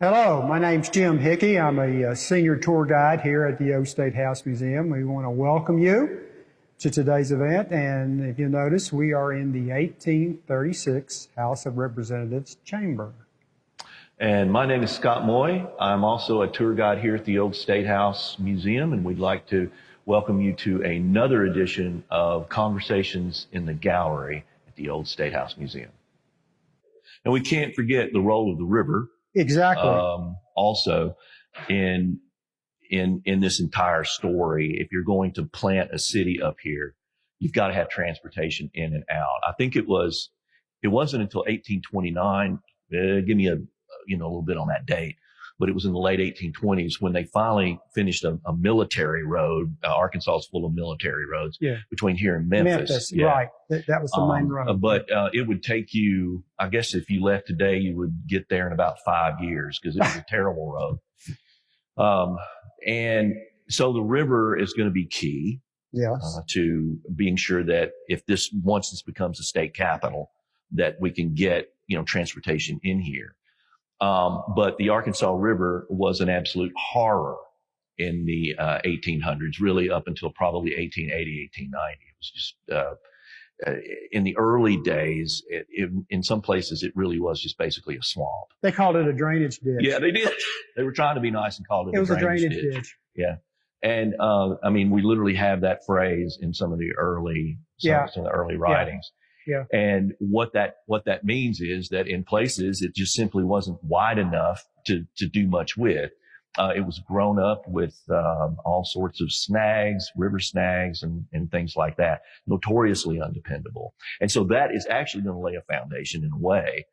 Hello, my name's Jim Hickey. I'm a senior tour guide here at the Old State House Museum. We want to welcome you to today's event, and if you notice, we are in the 1836 House of Representatives chamber. And my name is Scott Moye. I'm also a tour guide here at the Old State House Museum, and we'd like to welcome you to another edition of Conversations in the Gallery at the Old State House Museum. And we can't forget the role of the river. Exactly. Also in this entire story. If you're going to plant a city up here, you've got to have transportation in and out. I think it wasn't until 1829, give me a little bit on that date, but it was in the late 1820s when they finally finished a military road. Arkansas is full of military roads between here and Memphis. Right. That was the main road. But it would take you, I guess if you left today, you would get there in about 5 years because it was a terrible road. And so the river is going to be key to being sure that once this becomes a state capital, that we can get, transportation in here. But the Arkansas River was an absolute horror in the 1800s, really up until probably 1880, 1890. It was just, in the early days, in some places, it really was just basically a swamp. They called it a drainage ditch. Yeah, they did. They were trying to be nice and called it a drainage ditch. Yeah. And, we literally have that phrase in some of the early writings. Yeah. And what that means is that in places it just simply wasn't wide enough to do much with. It was grown up with all sorts of snags, river snags, and things like that, notoriously undependable. And so that is actually going to lay a foundation in a way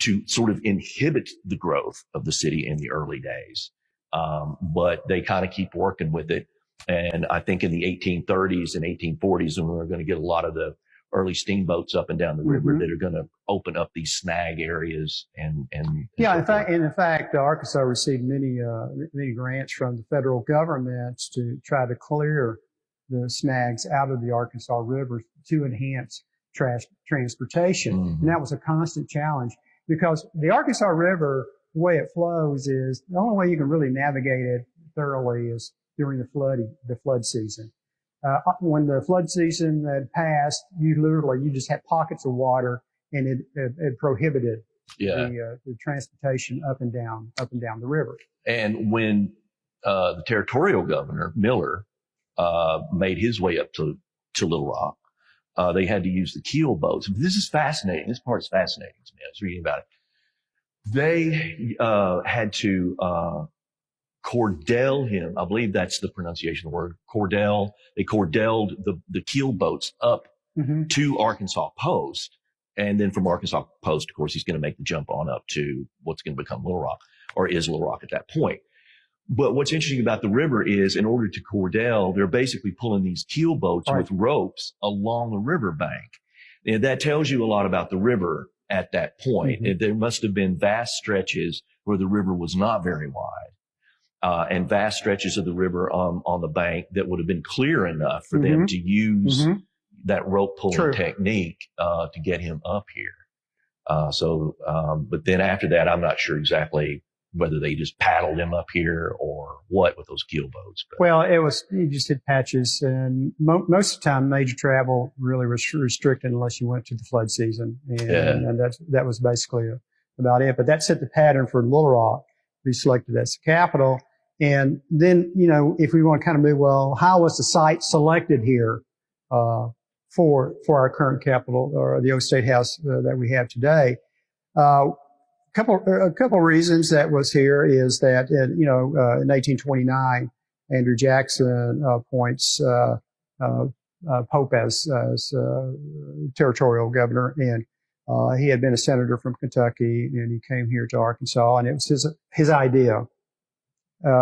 to sort of inhibit the growth of the city in the early days. But they kind of keep working with it. And I think in the 1830s and 1840s, when we're going to get a lot of the early steamboats up and down the river that are going to open up these snag areas and in fact, Arkansas received many grants from the federal government to try to clear the snags out of the Arkansas River to enhance transportation. And that was a constant challenge because the Arkansas River, the way it flows, is the only way you can really navigate it thoroughly is during the flood season. When the flood season had passed, you just had pockets of water, and it prohibited the transportation up and down the river. And when the territorial governor Miller made his way up to Little Rock, they had to use the keel boats. This is fascinating. This part is fascinating to me. I was reading about it. They had to cordell him. I believe that's the pronunciation of the word, cordell. They cordelled the keel boats up to Arkansas Post. And then from Arkansas Post, of course, he's going to make the jump on up to what's going to become Little Rock, or is Little Rock at that point. But what's interesting about the river is in order to cordell, they're basically pulling these keel boats with ropes along the river bank. And that tells you a lot about the river at that point. There must have been vast stretches where the river was not very wide. And vast stretches of the river on the bank that would have been clear enough for them to use that rope pulling technique to get him up here. But then after that, I'm not sure exactly whether they just paddled him up here or what with those keel boats. But. Well, you just hit patches, and most of the time, major travel really was restricted unless you went to the flood season, and that was basically about it. But that set the pattern for Little Rock. We selected as the capital. And then, if we want to kind of move, well, how was the site selected here, for our current capital, or the Old State House that we have today? A couple reasons that was here is that, in 1829, Andrew Jackson appoints Pope as territorial governor, and he had been a senator from Kentucky, and he came here to Arkansas, and it was his idea.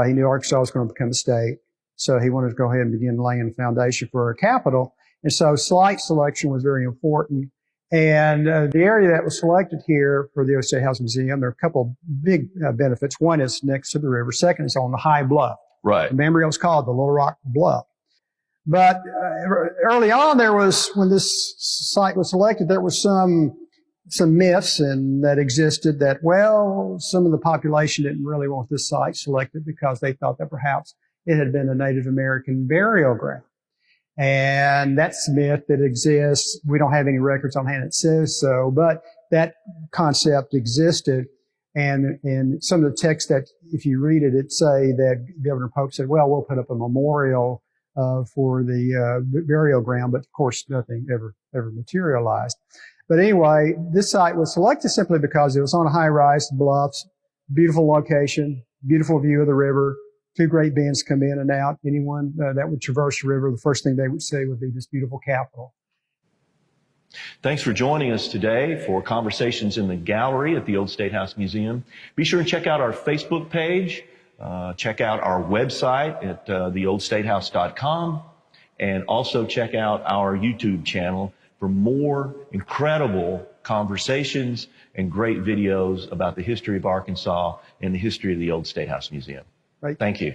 He knew Arkansas was going to become a state, so he wanted to go ahead and begin laying the foundation for a capital. And so site selection was very important. And the area that was selected here for the Old State House Museum, there are a couple of big benefits. One is next to the river. Second is on the high bluff. Right. Remember, it was called the Little Rock Bluff. But early on, when this site was selected, there was some some myths and that existed that, well, some of the population didn't really want this site selected because they thought that perhaps it had been a Native American burial ground. And that's a myth that exists. We don't have any records on hand that says so, but that concept existed. And some of the text that, if you read it, it say that Governor Pope said, well, we'll put up a memorial for the burial ground, but of course nothing ever materialized. But anyway, this site was selected simply because it was on a high-rise bluffs, beautiful location, beautiful view of the river. Two great bends come in and out. Anyone that would traverse the river, the first thing they would say would be this beautiful capital. Thanks for joining us today for Conversations in the Gallery at the Old State House Museum. Be sure and check out our Facebook page. Check out our website at theoldstatehouse.com, and also check out our YouTube channel for more incredible conversations and great videos about the history of Arkansas and the history of the Old State House Museum. Right. Thank you.